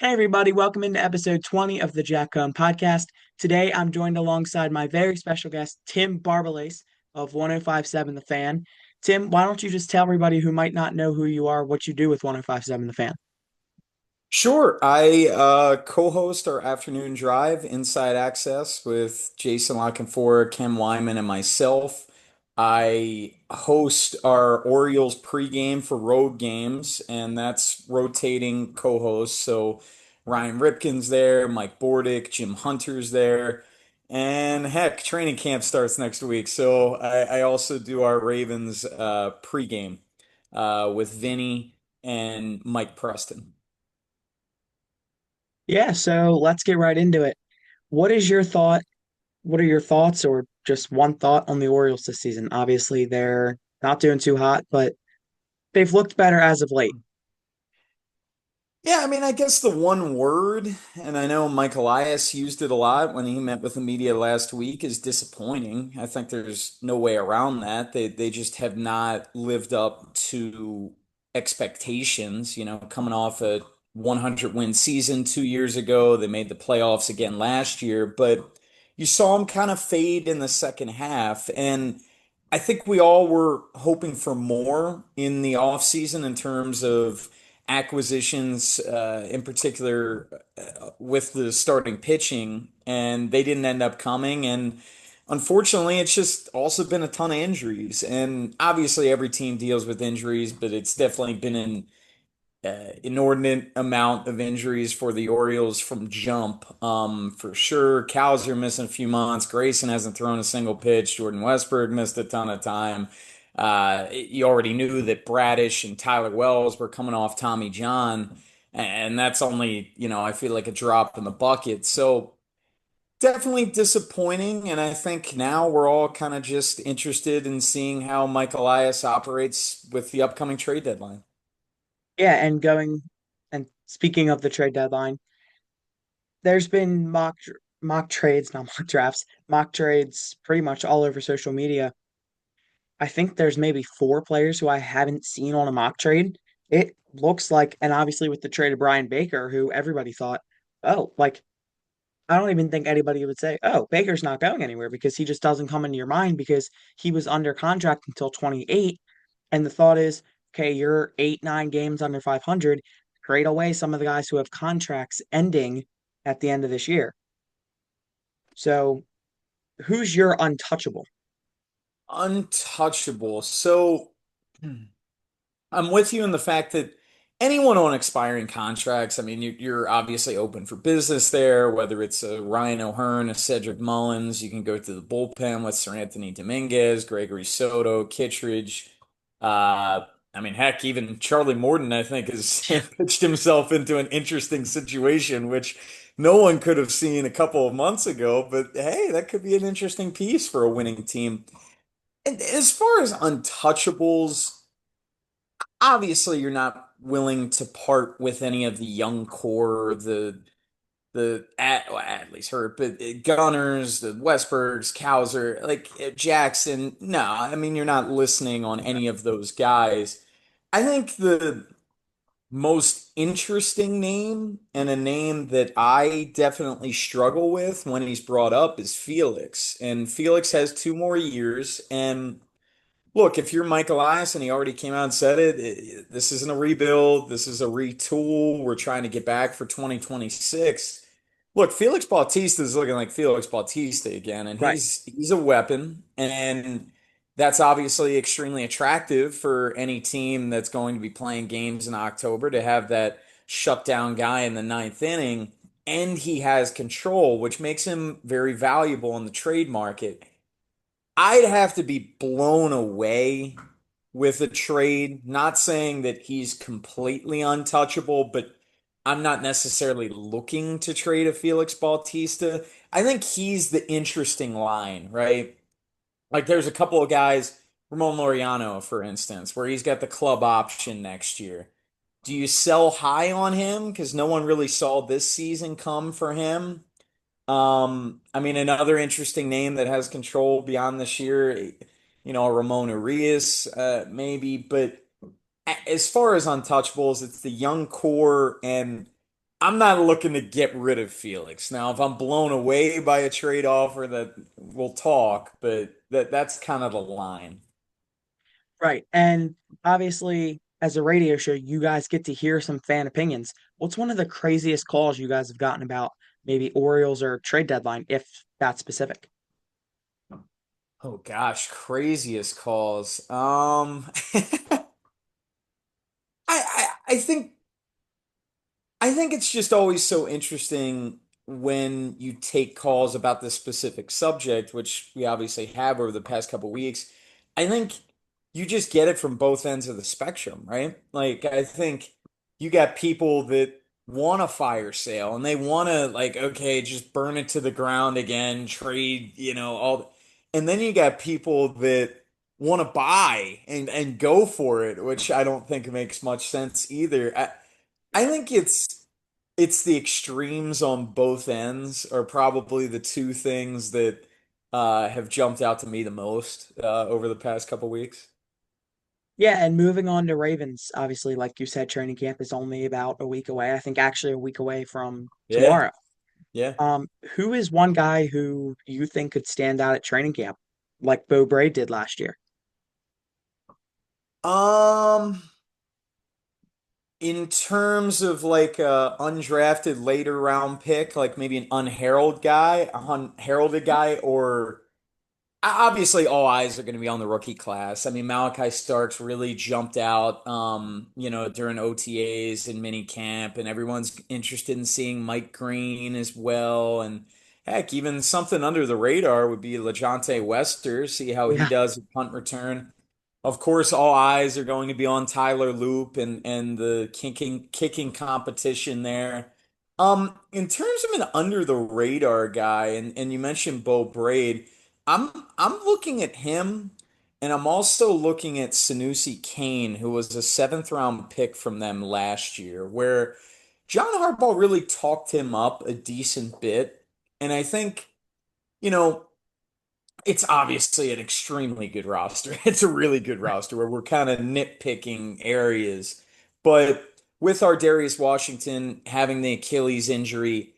Hey, everybody, welcome into episode 20 of the Jack Cohn podcast. Today, I'm joined alongside my very special guest, Tim Barbalace of 1057 The Fan. Tim, why don't you just tell everybody who might not know who you are what you do with 1057 The Fan? Sure. I co-host our afternoon drive Inside Access with Jason Lockenfor, Ken Wyman, and myself. I host our Orioles pregame for road games, and that's rotating co-hosts. So Ryan Ripken's there, Mike Bordick, Jim Hunter's there, and heck, training camp starts next week. So I also do our Ravens pregame with Vinny and Mike Preston. Yeah, so let's get right into it. What is your thought? What are your thoughts, or just one thought on the Orioles this season? Obviously, they're not doing too hot, but they've looked better as of late. Yeah, I mean, I guess the one word, and I know Mike Elias used it a lot when he met with the media last week, is disappointing. I think there's no way around that. They just have not lived up to expectations, coming off a 100 win season 2 years ago. They made the playoffs again last year, but you saw them kind of fade in the second half. And I think we all were hoping for more in the offseason in terms of acquisitions, in particular with the starting pitching, and they didn't end up coming. And unfortunately, it's just also been a ton of injuries. And obviously, every team deals with injuries, but it's definitely been an inordinate amount of injuries for the Orioles from jump. For sure, Cows are missing a few months. Grayson hasn't thrown a single pitch. Jordan Westberg missed a ton of time. You already knew that Bradish and Tyler Wells were coming off Tommy John, and that's only, I feel like a drop in the bucket. So definitely disappointing. And I think now we're all kind of just interested in seeing how Mike Elias operates with the upcoming trade deadline. Yeah, and speaking of the trade deadline, there's been mock trades, not mock drafts, mock trades pretty much all over social media. I think there's maybe four players who I haven't seen on a mock trade. It looks like, and obviously with the trade of Brian Baker, who everybody thought, oh, like I don't even think anybody would say, oh, Baker's not going anywhere because he just doesn't come into your mind because he was under contract until 28. And the thought is, okay, you're 8, 9 games under 500. Trade away some of the guys who have contracts ending at the end of this year. So who's your untouchable? Untouchable. So I'm with you in the fact that anyone on expiring contracts, I mean, you're obviously open for business there, whether it's a Ryan O'Hearn, a Cedric Mullins, you can go to the bullpen with Sir Anthony Dominguez, Gregory Soto, Kittredge. I mean, heck, even Charlie Morton, I think, has pitched himself into an interesting situation, which no one could have seen a couple of months ago. But hey, that could be an interesting piece for a winning team. And as far as untouchables, obviously you're not willing to part with any of the young core, at least hurt, but Gunners, the Westbergs, Cowser, like Jackson. No, I mean you're not listening on any of those guys. I think the most interesting name and a name that I definitely struggle with when he's brought up is Felix. And Felix has 2 more years. And look, if you're Mike Elias and he already came out and said this isn't a rebuild, this is a retool. We're trying to get back for 2026. Look, Felix Bautista is looking like Felix Bautista again, and Right. he's a weapon, and that's obviously extremely attractive for any team that's going to be playing games in October to have that shutdown guy in the ninth inning, and he has control, which makes him very valuable in the trade market. I'd have to be blown away with a trade. Not saying that he's completely untouchable, but I'm not necessarily looking to trade a Felix Bautista. I think he's the interesting line, right? Like there's a couple of guys, Ramon Laureano, for instance, where he's got the club option next year. Do you sell high on him? Because no one really saw this season come for him. I mean, another interesting name that has control beyond this year, Ramon Urias, maybe. But as far as untouchables, it's the young core, and I'm not looking to get rid of Felix. Now, if I'm blown away by a trade offer, that we'll talk, but that's kind of the line. Right. And obviously, as a radio show, you guys get to hear some fan opinions. What's one of the craziest calls you guys have gotten about maybe Orioles or trade deadline, if that's specific? Oh gosh, craziest calls. I think it's just always so interesting when you take calls about this specific subject, which we obviously have over the past couple weeks. I think you just get it from both ends of the spectrum, right? Like, I think you got people that want a fire sale and they want to, like, okay, just burn it to the ground again, trade, all. And then you got people that want to buy and go for it, which I don't think makes much sense either. I think it's the extremes on both ends are probably the two things that have jumped out to me the most over the past couple weeks. Yeah, and moving on to Ravens, obviously, like you said, training camp is only about a week away. I think actually a week away from Yeah, tomorrow. yeah. Who is one guy who you think could stand out at training camp, like Bo Bray did last year? Um, in terms of like a undrafted later round pick, like maybe an unheralded guy, or obviously, all eyes are going to be on the rookie class. I mean, Malachi Starks really jumped out, during OTAs and mini camp, and everyone's interested in seeing Mike Green as well. And heck, even something under the radar would be LeJontay Wester, see how he Yeah, does at punt return. Of course, all eyes are going to be on Tyler Loop and the kicking competition there. In terms of an under the radar guy, and you mentioned Bo Braid. I'm I'm looking at him, and I'm also looking at Sanusi Kane, who was a seventh round pick from them last year, where John Harbaugh really talked him up a decent bit. And I think, you know, it's obviously an extremely good roster. It's a really good roster where we're kind of nitpicking areas. But with our Darius Washington having the Achilles injury,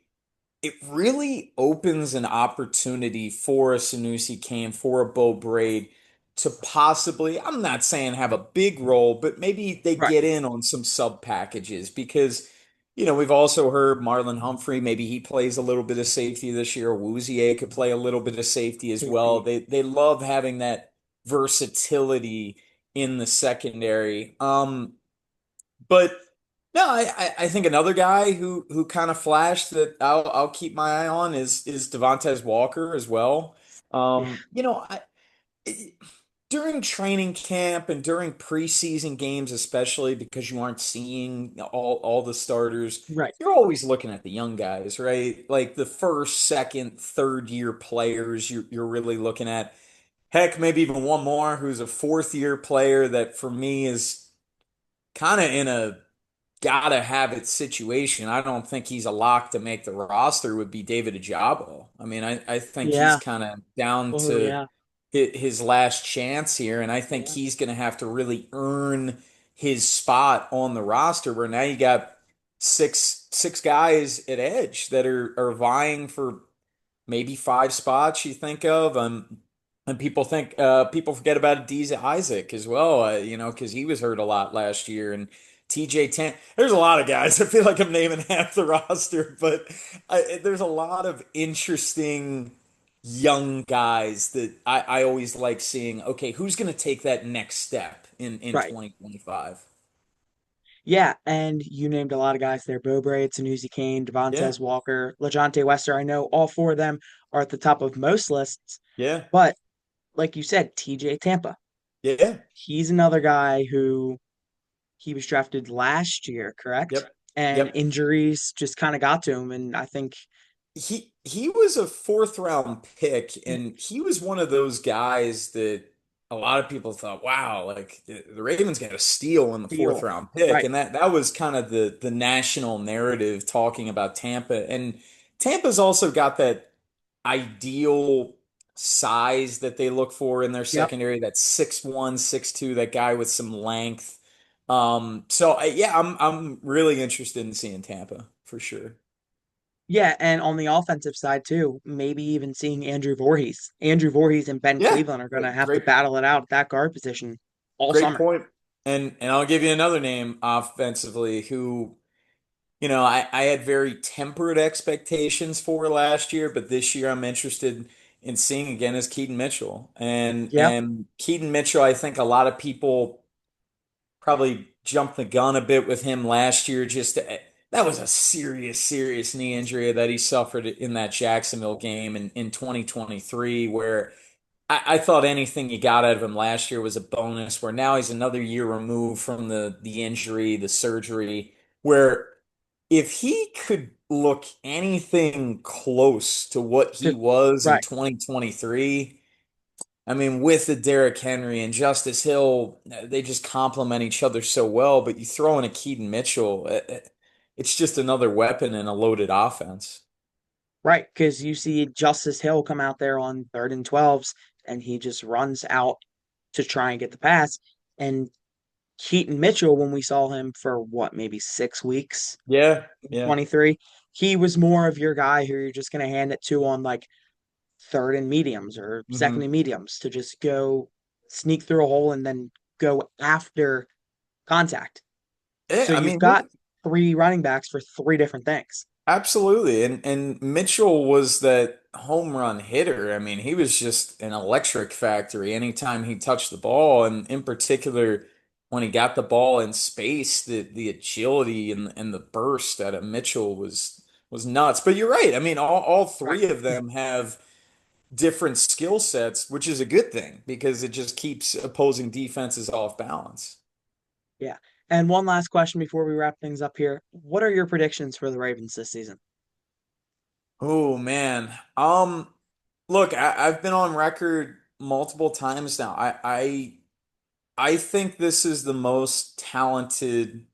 it really opens an opportunity for a Sanusi Kane, for a Bo Braid to possibly, I'm not saying have a big role, but maybe they right. get in on some sub packages because, we've also heard Marlon Humphrey, maybe he plays a little bit of safety this year. Wouzier could play a little bit of safety as well. Safety. They love having that versatility in the secondary. But no, I think another guy who kind of flashed that I'll keep my eye on is Devontae Walker as well. Yeah, I, during training camp and during preseason games, especially because you aren't seeing all the starters, right. you're always looking at the young guys, right? Like the first, second, third year players you're really looking at. Heck, maybe even one more who's a fourth year player that for me is kind of in a gotta have it situation. I don't think he's a lock to make the roster would be David Ajabo. I mean, I think he's Yeah. kind of down Oh, to yeah. his last chance here, and I think Yeah. he's going to have to really earn his spot on the roster. Where now you got six guys at edge that are vying for maybe five spots you think of. And people forget about Adiza Isaac as well, because he was hurt a lot last year. And TJ Tan, there's a lot of guys. I feel like I'm naming half the roster, but there's a lot of interesting young guys that I always like seeing. Okay, who's going to take that next step in Right. 2025? Yeah, and you named a lot of guys there. Bo Bray, Sanusi Kane, Yeah, Devontae Walker, LeJontay Wester. I know all four of them are at the top of most lists, yeah, but like you said, TJ Tampa. yeah, He's another guy who he was drafted last year, correct? yep, And yep. injuries just kind of got to him. And I think, He was a fourth round pick, and he was one of those guys that a lot of people thought, wow, like the Ravens got a steal in the fourth Steele, round pick, right. and that was kind of the national narrative talking about Tampa. And Tampa's also got that ideal size that they look for in their Yep. secondary, that 6'1", 6'2", that guy with some length. Yeah, I'm really interested in seeing Tampa for sure. Yeah, and on the offensive side too, maybe even seeing Andrew Voorhees. Andrew Voorhees and Ben Yeah, Cleveland are going to have to great, battle it out at that guard position all great summer. point. And I'll give you another name offensively who, I had very tempered expectations for last year, but this year I'm interested in seeing again is Keaton Mitchell. Yep, And Keaton Mitchell, I think a lot of people probably jumped the gun a bit with him last year. That was a serious, serious knee injury that he suffered in that Jacksonville game in 2023, where I thought anything you got out of him last year was a bonus, where now he's another year removed from the injury, the surgery, where if he could look anything close to what he to, was in right, 2023, I mean, with the Derrick Henry and Justice Hill, they just complement each other so well. But you throw in a Keaton Mitchell, it's just another weapon in a loaded offense. right, because you see Justice Hill come out there on 3rd and 12s, and he just runs out to try and get the pass. And Keaton Mitchell, when we saw him for what, maybe 6 weeks Yeah, in yeah. 23, he was more of your guy who you're just going to hand it to on like third and mediums or second hmm and mediums to just go sneak through a hole and then go after contact. So I you've mean, got three running backs for three different things. absolutely. And Mitchell was that home run hitter. I mean, he was just an electric factory anytime he touched the ball, and in particular when he got the ball in space, the agility and the burst out of Mitchell was nuts. But you're right. I mean, all Right. three of them have different skill sets, which is a good thing because it just keeps opposing defenses off balance. Yeah. And one last question before we wrap things up here. What are your predictions for the Ravens this season? Oh man. Look, I've been on record multiple times now. I think this is the most talented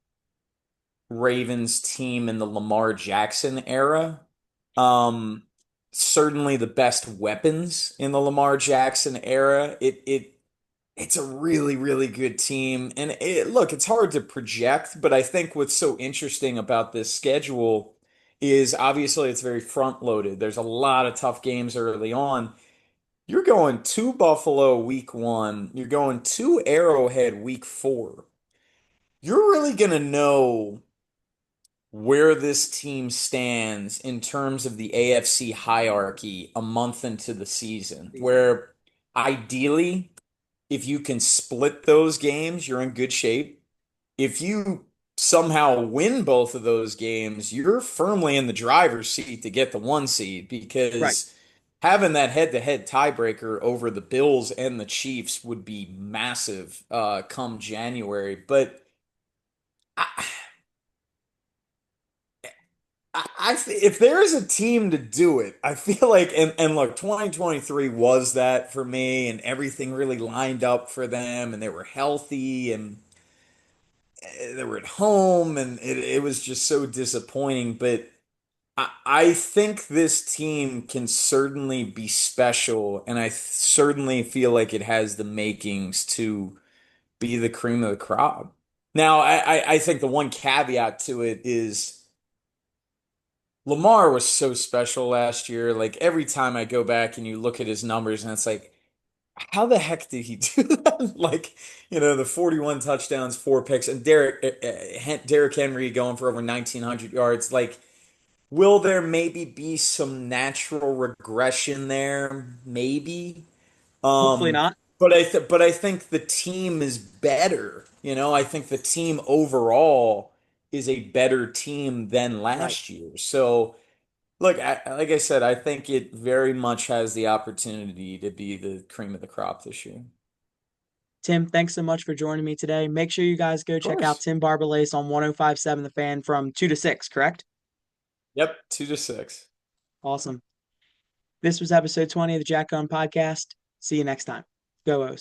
Ravens team in the Lamar Jackson era. Um, Certainly the best weapons in the Lamar Jackson era. It's a really, really good team. And look, it's hard to project, but I think what's so interesting about this schedule is obviously it's very front loaded. There's a lot of tough games early on. You're going to Buffalo week one. You're going to Arrowhead week four. You're really going to know where this team stands in terms of the AFC hierarchy a month into the season, where ideally, if you can split those games, you're in good shape. If you somehow win both of those games, you're firmly in the driver's seat to get the one seed Right. because having that head-to-head tiebreaker over the Bills and the Chiefs would be massive come January. But I, if there is a team to do it, I feel like, and look, 2023 was that for me, and everything really lined up for them, and they were healthy, and they were at home, and it was just so disappointing. But I think this team can certainly be special, and I certainly feel like it has the makings to be the cream of the crop. Now, I think the one caveat to it is Lamar was so special last year. Like every time I go back and you look at his numbers, and it's like, how the heck did he do that? Like, the 41 touchdowns, four picks, and Derrick Henry going for over 1,900 yards. Like, will there maybe be some natural regression there? Maybe. Hopefully Um, not. but I think the team is better. I think the team overall is a better team than Right. last year. So, look, like I said, I think it very much has the opportunity to be the cream of the crop this year. Of Tim, thanks so much for joining me today. Make sure you guys go check out course. Tim Barbalace on 105.7 The Fan from 2 to 6, correct? Yep, 2-6. Awesome. This was episode 20 of the Jack Gun Podcast. See you next time. Go O's.